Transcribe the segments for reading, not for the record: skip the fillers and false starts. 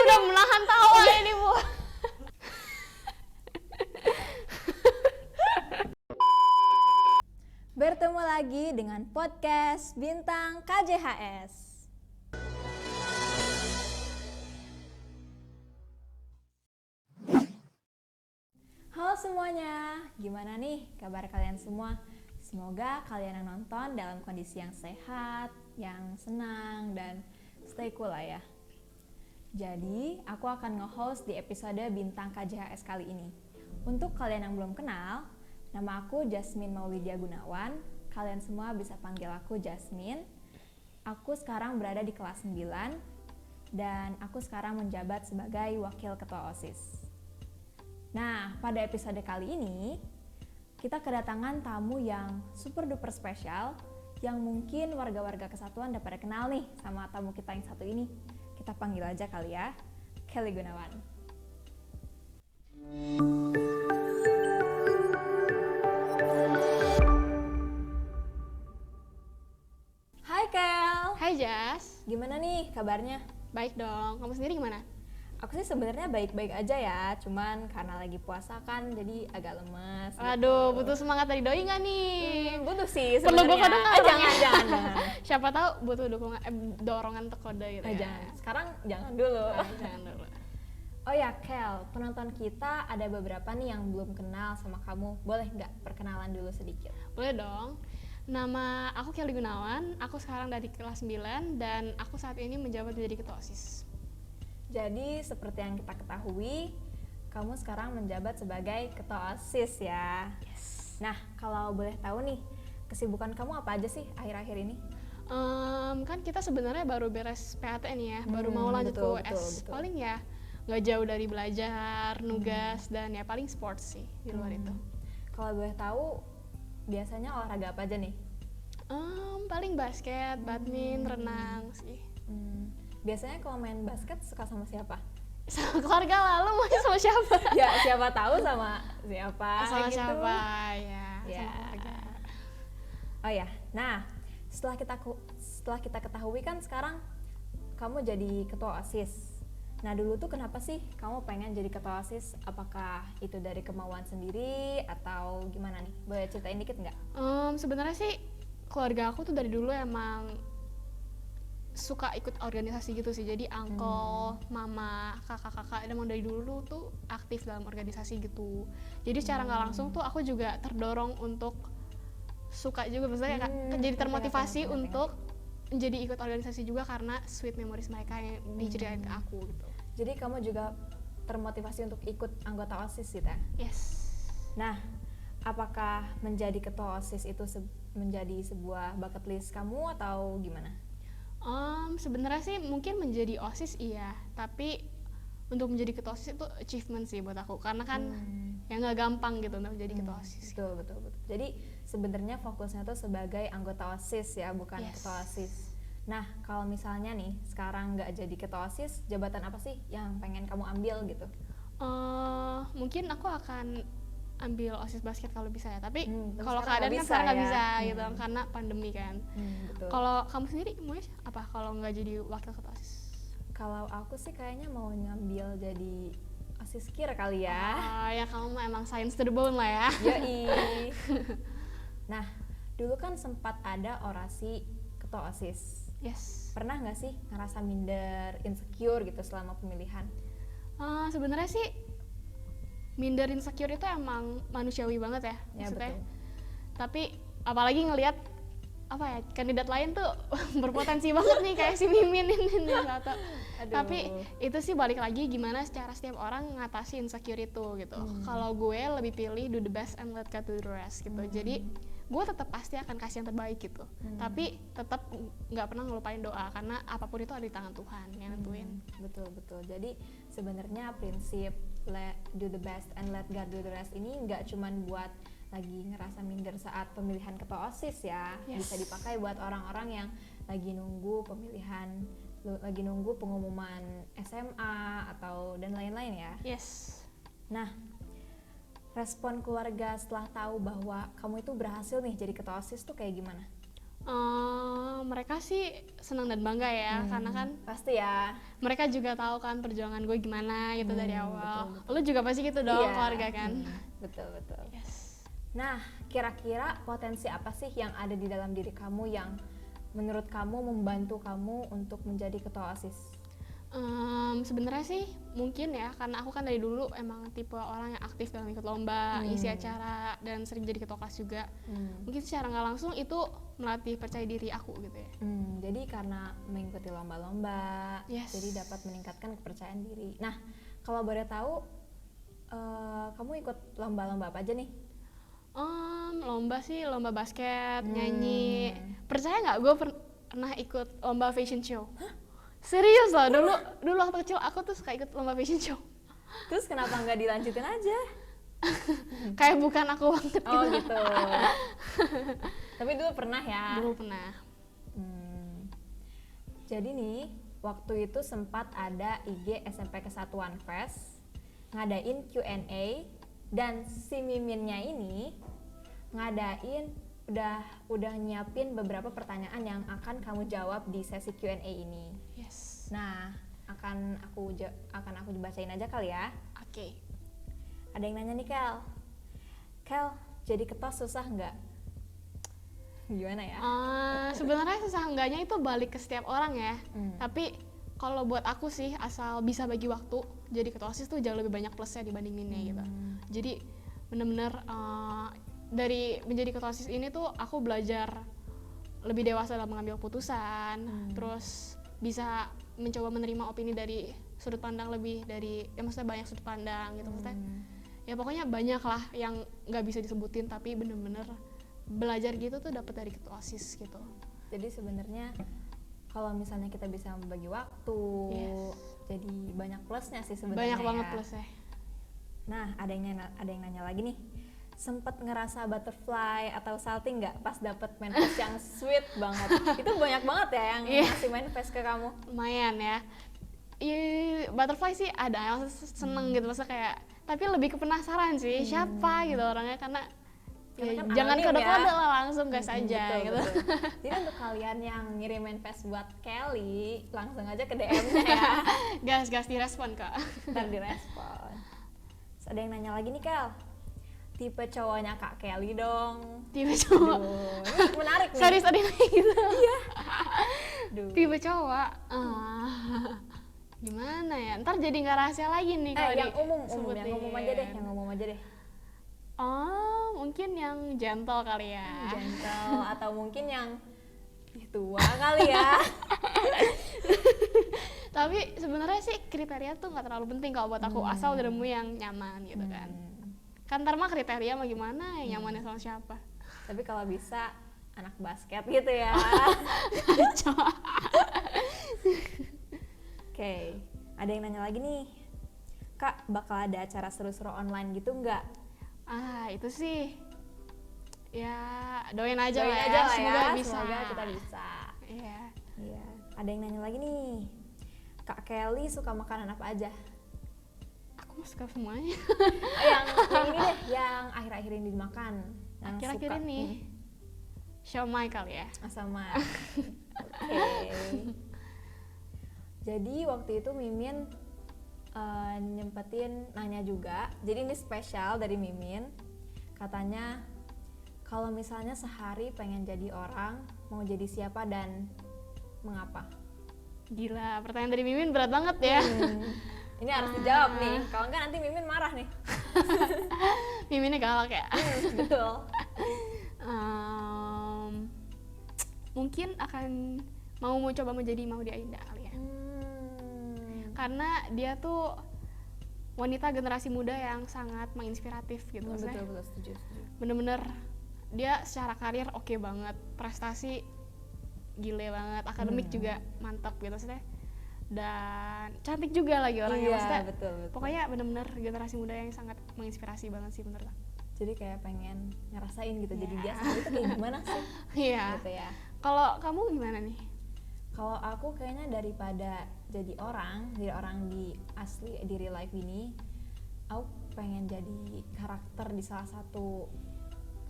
udah menahan tawa ini, Bu. Bertemu lagi dengan podcast Bintang KJHS. Halo semuanya, gimana nih kabar kalian semua? Semoga kalian yang nonton dalam kondisi yang sehat, yang senang, dan stay cool lah ya. Jadi, aku akan nge-host di episode Bintang KJHS kali ini. Untuk kalian yang belum kenal, nama aku Jasmine Maulidia Gunawan. Kalian semua bisa panggil aku Jasmine. Aku sekarang berada di kelas 9 dan aku sekarang menjabat sebagai wakil ketua OSIS. Nah, pada episode kali ini kita kedatangan tamu yang super duper spesial yang mungkin warga-warga kesatuan udah pada kenal nih sama tamu kita yang satu ini. Kita panggil aja kali ya, Kelly Gunawan. Hai Kel. Hai Jas, Gimana nih kabarnya? baik dong. Kamu sendiri gimana? Aku sih sebenarnya baik-baik aja ya, cuman karena lagi puasa kan jadi agak lemes. Aduh, butuh semangat dari doi nggak nih? Butuh sih Perlu gue sebenarnya. kadang Jangan. Siapa tahu butuh dorongan kode gitu ya. Jangan. Sekarang jangan dulu. Jangan dulu. Oh ya Kel, penonton kita ada beberapa nih yang belum kenal sama kamu. Boleh nggak perkenalan dulu sedikit? Boleh dong. Nama aku Kelly Gunawan, aku sekarang dari kelas 9 dan aku saat ini menjabat menjadi ketua OSIS. Jadi seperti yang kita ketahui, kamu sekarang menjabat sebagai ketua OSIS ya. Yes. Nah, kalau boleh tahu nih, kesibukan kamu apa aja sih akhir-akhir ini? Kan kita sebenarnya baru beres PAT nih ya, baru mau lanjut ke US. Betul. Paling ya nggak jauh dari belajar, nugas, dan ya paling sports sih di luar itu. Kalau boleh tahu, biasanya olahraga apa aja nih? Paling basket, badminton, renang sih. Biasanya kalau main basket suka sama siapa? Sama keluarga lalu mau sama siapa? Ya siapa tahu sama siapa Sama gitu. siapa ya? Ya. Sama keluarga. Oh ya, nah setelah kita ketahui kan sekarang kamu jadi ketua OSIS. Nah dulu tuh kenapa sih kamu pengen jadi ketua OSIS? Apakah itu dari kemauan sendiri atau gimana nih? Boleh ceritain dikit nggak? Sebenarnya sih keluarga aku tuh dari dulu emang suka ikut organisasi gitu sih. Jadi uncle, mama, kakak-kakak emang dari dulu tuh aktif dalam organisasi gitu. Jadi secara nggak langsung tuh aku juga terdorong untuk suka juga, maksudnya jadi termotivasi untuk jadi ikut organisasi juga karena sweet memories mereka yang diceritain ke aku gitu. Jadi kamu juga termotivasi untuk ikut anggota OSIS gitu ya? Yes. Nah, apakah menjadi ketua OSIS itu menjadi sebuah bucket list kamu atau gimana? Sebenarnya sih mungkin menjadi OSIS iya, tapi untuk menjadi ketua OSIS itu achievement sih buat aku, karena kan ya nggak gampang gitu untuk menjadi ketua OSIS. Betul. Jadi sebenarnya fokusnya tuh sebagai anggota OSIS ya, bukan Yes. ketua OSIS. Nah, kalau misalnya nih sekarang nggak jadi ketua OSIS, jabatan apa sih yang pengen kamu ambil gitu? Mungkin aku akan ambil OSIS basket kalau bisa ya, tapi kalau sekarang keadaan nggak kan bisa sekarang nggak ya. bisa gitu karena pandemi kan. Betul. Kalau kamu sendiri mau apa kalau nggak jadi wakil ketua OSIS? Kalau aku sih kayaknya mau ngambil jadi OSIS kir kali ya. Ya kamu emang science to the bone lah ya. Yoi. Nah, dulu kan sempat ada orasi ketua OSIS. Yes. Pernah nggak sih ngerasa minder, insecure gitu selama pemilihan? Sebenarnya sih minder, insecure itu emang manusiawi banget ya, maksudnya. Betul. Tapi apalagi ngelihat apa ya, kandidat lain tuh berpotensi banget nih kayak si Mimin ini atau tapi itu sih balik lagi gimana secara setiap orang ngatasi insecure itu gitu. Kalau gue lebih pilih do the best and let God do the rest gitu. Jadi gue tetap pasti akan kasih yang terbaik gitu. Tapi tetap nggak pernah ngelupain doa karena apapun itu ada di tangan Tuhan yang nentuin. Betul. Jadi sebenarnya prinsip do the best and let God do the rest ini nggak cuman buat lagi ngerasa minder saat pemilihan ketua OSIS ya. Yes. Bisa dipakai buat orang-orang yang lagi nunggu pemilihan, lagi nunggu pengumuman SMA atau dan lain-lain ya. Yes. Nah, respon keluarga setelah tahu bahwa kamu itu berhasil nih jadi ketua OSIS tuh kayak gimana? Mereka sih senang dan bangga ya, karena kan Pasti ya. mereka juga tahu kan perjuangan gue gimana gitu dari awal. betul. Lu juga pasti gitu dong, Iya. keluarga kan. Betul. Yes. Nah, kira-kira potensi apa sih yang ada di dalam diri kamu yang menurut kamu membantu kamu untuk menjadi ketua OSIS? Sebenarnya sih mungkin ya, karena aku kan dari dulu emang tipe orang yang aktif dalam ikut lomba, isi acara, dan sering jadi ketua kelas juga. Mungkin secara nggak langsung itu melatih percaya diri aku gitu ya. Jadi karena mengikuti lomba-lomba, Yes. jadi dapat meningkatkan kepercayaan diri. Nah, kalau boleh tahu, kamu ikut lomba-lomba apa aja nih? Lomba sih, lomba basket, nyanyi. Percaya nggak, gue pernah ikut lomba fashion show. Serius loh, dulu waktu kecil aku tuh suka ikut lomba fashion show. Terus kenapa nggak dilanjutin aja? Kayak bukan aku banget Oh gitu. gitu. Tapi dulu pernah ya? Dulu pernah. Jadi nih, waktu itu sempat ada IG SMP Kesatuan Fest ngadain Q&A, dan si Miminnya ini ngadain udah nyiapin beberapa pertanyaan yang akan kamu jawab di sesi Q&A ini. Yes. Nah, akan aku bacain aja kali ya. Oke. Ada yang nanya nih, Kel, jadi ketua susah nggak? Gimana ya? Sebenarnya susah enggaknya itu balik ke setiap orang ya. Tapi kalau buat aku sih, asal bisa bagi waktu, jadi ketua OSIS tuh jauh lebih banyak plusnya dibanding minusnya gitu. Jadi bener-bener dari menjadi ketua OSIS ini tuh aku belajar lebih dewasa dalam mengambil keputusan, terus bisa mencoba menerima opini dari sudut pandang lebih dari, ya maksudnya banyak sudut pandang gitu maksudnya. Ya pokoknya banyak lah yang nggak bisa disebutin, tapi bener-bener belajar gitu tuh dapat dari ketua OSIS gitu. Jadi sebenarnya kalau misalnya kita bisa membagi waktu, jadi banyak plusnya sih sebenarnya. Banyak banget ya. plusnya. Nah, ada yang nanya lagi nih. Sempet ngerasa butterfly atau salting nggak pas dapet manifest yang sweet banget? Itu banyak banget ya yang ngasih manifest ke kamu. Lumayan ya. Butterfly sih ada, seneng gitu maksudnya kayak, tapi lebih ke penasaran sih siapa gitu orangnya, karena Karena kan jangan anonim kode-kode ya. lah, langsung gas aja gitu. Betul. Jadi untuk kalian yang ngirim manifest buat Kelly, langsung aja ke DM-nya ya. Gas direspon kak. Ntar direspon. Terus ada yang nanya lagi nih, Kel. Tipe cowoknya Kak Kelly dong. Tipe cowok. Aduh, ini menarik nih. Serius ada yang kayak gitu. Iya. Tipe cowok. Gimana ya? Ntar jadi nggak rahasia lagi nih kalau yang umum disebutin. yang umum aja deh. Mungkin yang gentle kali ya. Gentle atau mungkin yang tua kali ya. Tapi sebenarnya sih kriteria tuh nggak terlalu penting kalau buat aku, asal udah nemu yang nyaman gitu kan. Kan ntar mah kriteria mah gimana, yang nyamannya sama siapa. Tapi kalau bisa anak basket gitu ya. Oke, ada yang nanya lagi nih. Kak, bakal ada acara seru-seru online gitu nggak? Itu sih ya doain aja lah Doain ya, aja lah semoga ya, bisa. semoga kita bisa. Iya. Iya. Ada yang nanya lagi nih. Kak Kelly suka makanan apa aja? Aku mah suka semuanya. yang ini deh, yang akhir-akhir ini dimakan. Yang Akhir-akhir suka. ini siomay kali ya. Sama. Oke. Jadi waktu itu Mimin nyempetin nanya juga. Jadi ini spesial dari Mimin. Katanya kalau misalnya sehari pengen jadi orang, mau jadi siapa dan mengapa? Gila, pertanyaan dari Mimin berat banget ya. Ini harus dijawab nih. Kalau enggak nanti Mimin marah nih. Miminnya galak ya. Betul. Mungkin akan mau coba menjadi Maudy Ayunda kali ya. Karena dia tuh wanita generasi muda yang sangat menginspiratif gitu. Betul, setuju. Bener-bener dia secara karir oke banget, prestasi gile banget, akademik juga mantap gitu maksudnya. Dan cantik juga lagi orangnya, Iya, maksudnya. betul. Pokoknya bener-bener generasi muda yang sangat menginspirasi banget sih menurut aku. Jadi kayak pengen ngerasain gitu, jadi dia sendiri itu kayak gimana sih? Iya. Gitu ya. Kalau kamu gimana nih? Kalau aku kayaknya daripada jadi orang di asli, di real life ini, aku pengen jadi karakter di salah satu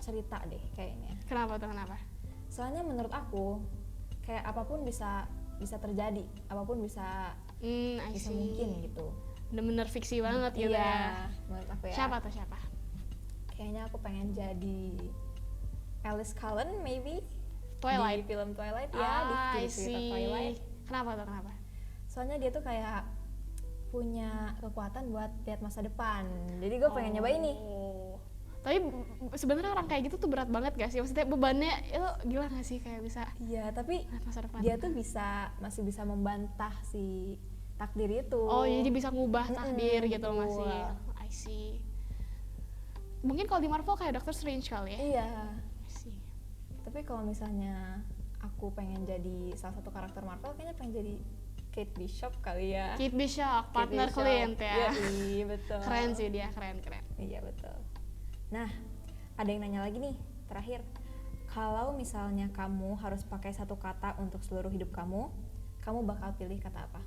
cerita deh kayaknya. Kenapa tuh, kenapa? Soalnya menurut aku kayak apapun bisa terjadi, apapun bisa I see. mungkin gitu. Bener-bener fiksi banget gitu Iya, ya. menurut aku ya. Siapa tuh siapa? Kayaknya aku pengen jadi Alice Cullen maybe Twilight. di film Twilight ya, I di cerita see. Twilight. Kenapa tuh kenapa? Soalnya dia tuh kayak punya kekuatan buat lihat masa depan. Jadi gue pengen nyobain nih. Tapi sebenarnya orang kayak gitu tuh berat banget gak sih? Maksudnya bebannya itu gila gak sih kayak bisa Iya, tapi lihat masa depan? dia tuh masih bisa membantah si takdir itu. Oh, jadi bisa ngubah takdir gitu betul. masih. I see. Mungkin kalau di Marvel kayak Doctor Strange kali ya? Iya. I see. Tapi kalau misalnya aku pengen jadi salah satu karakter Marvel, kayaknya pengen jadi Kate Bishop kali ya. Kate Bishop, Kate partner Bishop. Clint ya. Iya, betul. Keren sih dia, keren. Iya, betul. Nah, ada yang nanya lagi nih, terakhir. Kalau misalnya kamu harus pakai satu kata untuk seluruh hidup kamu bakal pilih kata apa?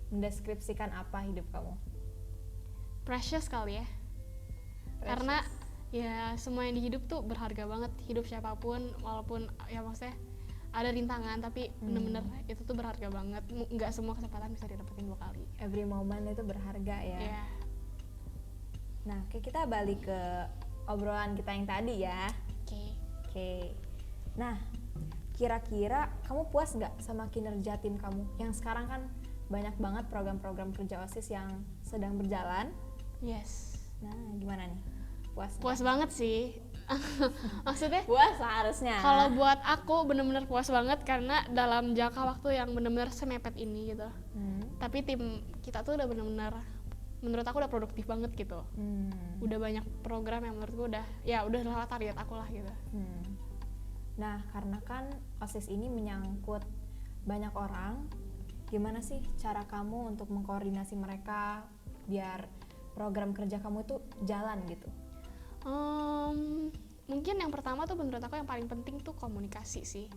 Mendeskripsikan apa hidup kamu? Precious kali ya. Karena ya semua yang di hidup tuh berharga banget. Hidup siapapun, walaupun ya maksudnya ada rintangan, tapi bener-bener itu tuh berharga banget. Nggak semua kesempatan bisa didapetin 2 kali. Every moment itu berharga ya. Iya. Nah, oke, kita balik ke obrolan kita yang tadi ya. Oke. Nah, kira-kira kamu puas nggak sama kinerja tim kamu? Yang sekarang kan banyak banget program-program kerja OSIS yang sedang berjalan. Yes. Nah, gimana nih? Puas banget sih. Maksudnya puas harusnya. kalau buat aku bener-bener puas banget karena dalam jangka waktu yang bener-bener semepet ini gitu. Tapi tim kita tuh udah bener-bener, menurut aku udah produktif banget gitu. Udah banyak program yang menurutku udah lewat target aku lah gitu. Nah, karena kan OSIS ini menyangkut banyak orang, gimana sih cara kamu untuk mengkoordinasi mereka biar program kerja kamu itu jalan gitu? Mungkin yang pertama tuh menurut aku yang paling penting tuh komunikasi sih.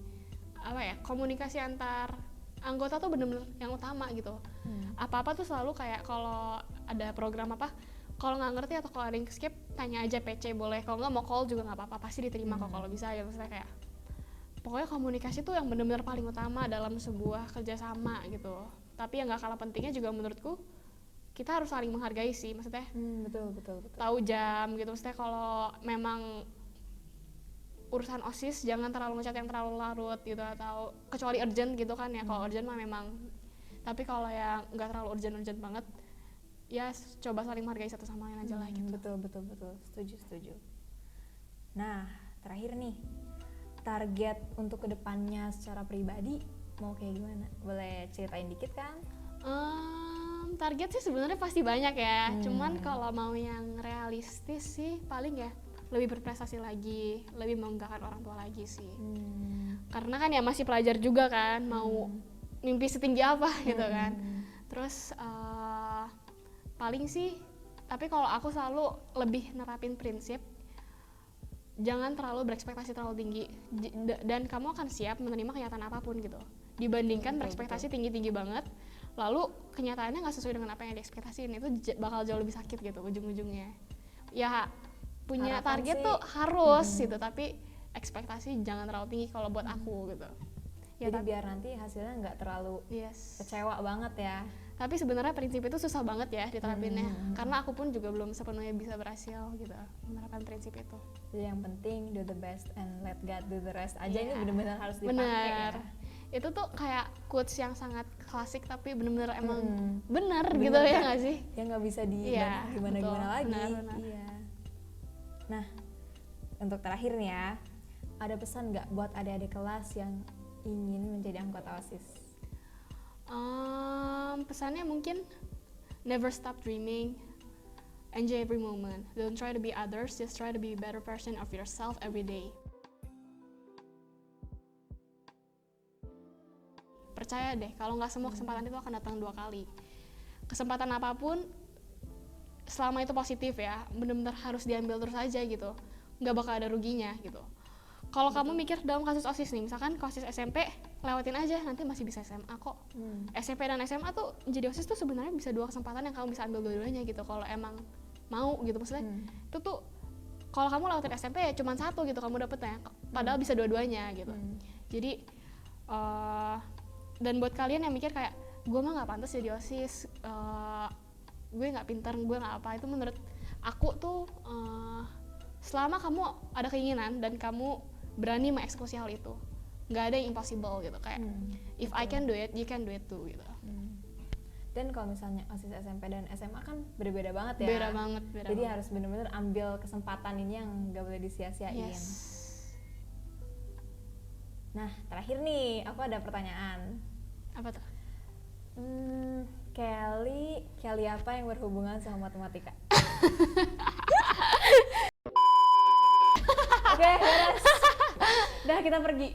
Komunikasi antar anggota tuh bener-bener yang utama gitu. Apa-apa tuh selalu kayak kalau ada program apa, kalau nggak ngerti atau kalau ada yang skip, tanya aja PC boleh. Kalau nggak mau call juga nggak apa-apa, pasti diterima kok kalau bisa ya. Maksudnya kayak pokoknya komunikasi tuh yang bener-bener paling utama dalam sebuah kerjasama gitu. Tapi yang nggak kalah pentingnya juga menurutku, kita harus saling menghargai sih, maksudnya Betul. tahu jam gitu. Maksudnya kalau memang urusan OSIS jangan terlalu ngechat yang terlalu larut gitu, atau kecuali urgent gitu kan ya. Kalau urgent mah memang, tapi kalau yang nggak terlalu urgent banget ya coba saling menghargai satu sama lain aja lah gitu. Betul. Setuju. Nah, terakhir nih, target untuk kedepannya secara pribadi mau kayak gimana? Boleh ceritain dikit kan? Target sih sebenarnya pasti banyak ya. Cuman kalau mau yang realistis sih paling ya lebih berprestasi lagi, lebih membanggakan orang tua lagi sih. Karena kan ya masih pelajar juga kan, mau mimpi setinggi apa gitu kan. Terus paling sih, tapi kalau aku selalu lebih nerapin prinsip jangan terlalu berekspektasi terlalu tinggi, dan kamu akan siap menerima kenyataan apapun gitu, dibandingkan berekspektasi tinggi-tinggi banget lalu kenyataannya nggak sesuai dengan apa yang diekspektasiin. Itu bakal jauh lebih sakit gitu ujung-ujungnya. Ya punya Harapan target sih, tuh harus gitu, tapi ekspektasi jangan terlalu tinggi kalau buat aku gitu ya. Jadi biar nanti hasilnya nggak terlalu kecewa banget ya. Tapi sebenarnya prinsip itu susah banget ya diterapinnya, karena aku pun juga belum sepenuhnya bisa berhasil gitu menerapkan prinsip itu. Jadi yang penting do the best and let God do the rest aja. Ini benar-benar harus dipakai. Bener. Ya. Itu tuh kayak quotes yang sangat klasik tapi bener-bener emang bener gitu ya nggak sih? Ya nggak bisa gimana lagi. Benar. Iya. Nah, untuk terakhir nih ya, ada pesan nggak buat adik-adik kelas yang ingin menjadi anggota OSIS? Pesannya mungkin never stop dreaming, enjoy every moment, don't try to be others, just try to be a better version of yourself every day. Percaya deh, kalau nggak semua kesempatan itu akan datang 2 kali. Kesempatan apapun, selama itu positif ya, benar-benar harus diambil terus aja gitu. Nggak bakal ada ruginya gitu. Kalau kamu mikir dalam kasus OSIS nih, misalkan OSIS SMP, lewatin aja, nanti masih bisa SMA kok. SMP dan SMA tuh jadi OSIS tuh sebenarnya bisa 2 kesempatan yang kamu bisa ambil dua-duanya gitu. Kalau emang mau gitu, maksudnya itu tuh kalau kamu lewatin SMP ya cuma satu gitu kamu dapetnya, padahal bisa dua-duanya gitu. Jadi dan buat kalian yang mikir kayak gue mah nggak pantas jadi OSIS, gue nggak pintar, gue nggak apa, itu menurut aku tuh selama kamu ada keinginan dan kamu berani mengeksekusi hal itu, nggak ada yang impossible gitu. Kayak if I can do it, you can do it too gitu. Dan kalau misalnya OSIS SMP dan SMA kan berbeda banget ya. Beda banget. Jadi harus benar-benar ambil kesempatan ini yang nggak boleh disia-siain. Yes. Nah, terakhir nih, aku ada pertanyaan. Apa tuh? Kelly apa yang berhubungan sama matematika? Oke, beres. Udah, kita pergi.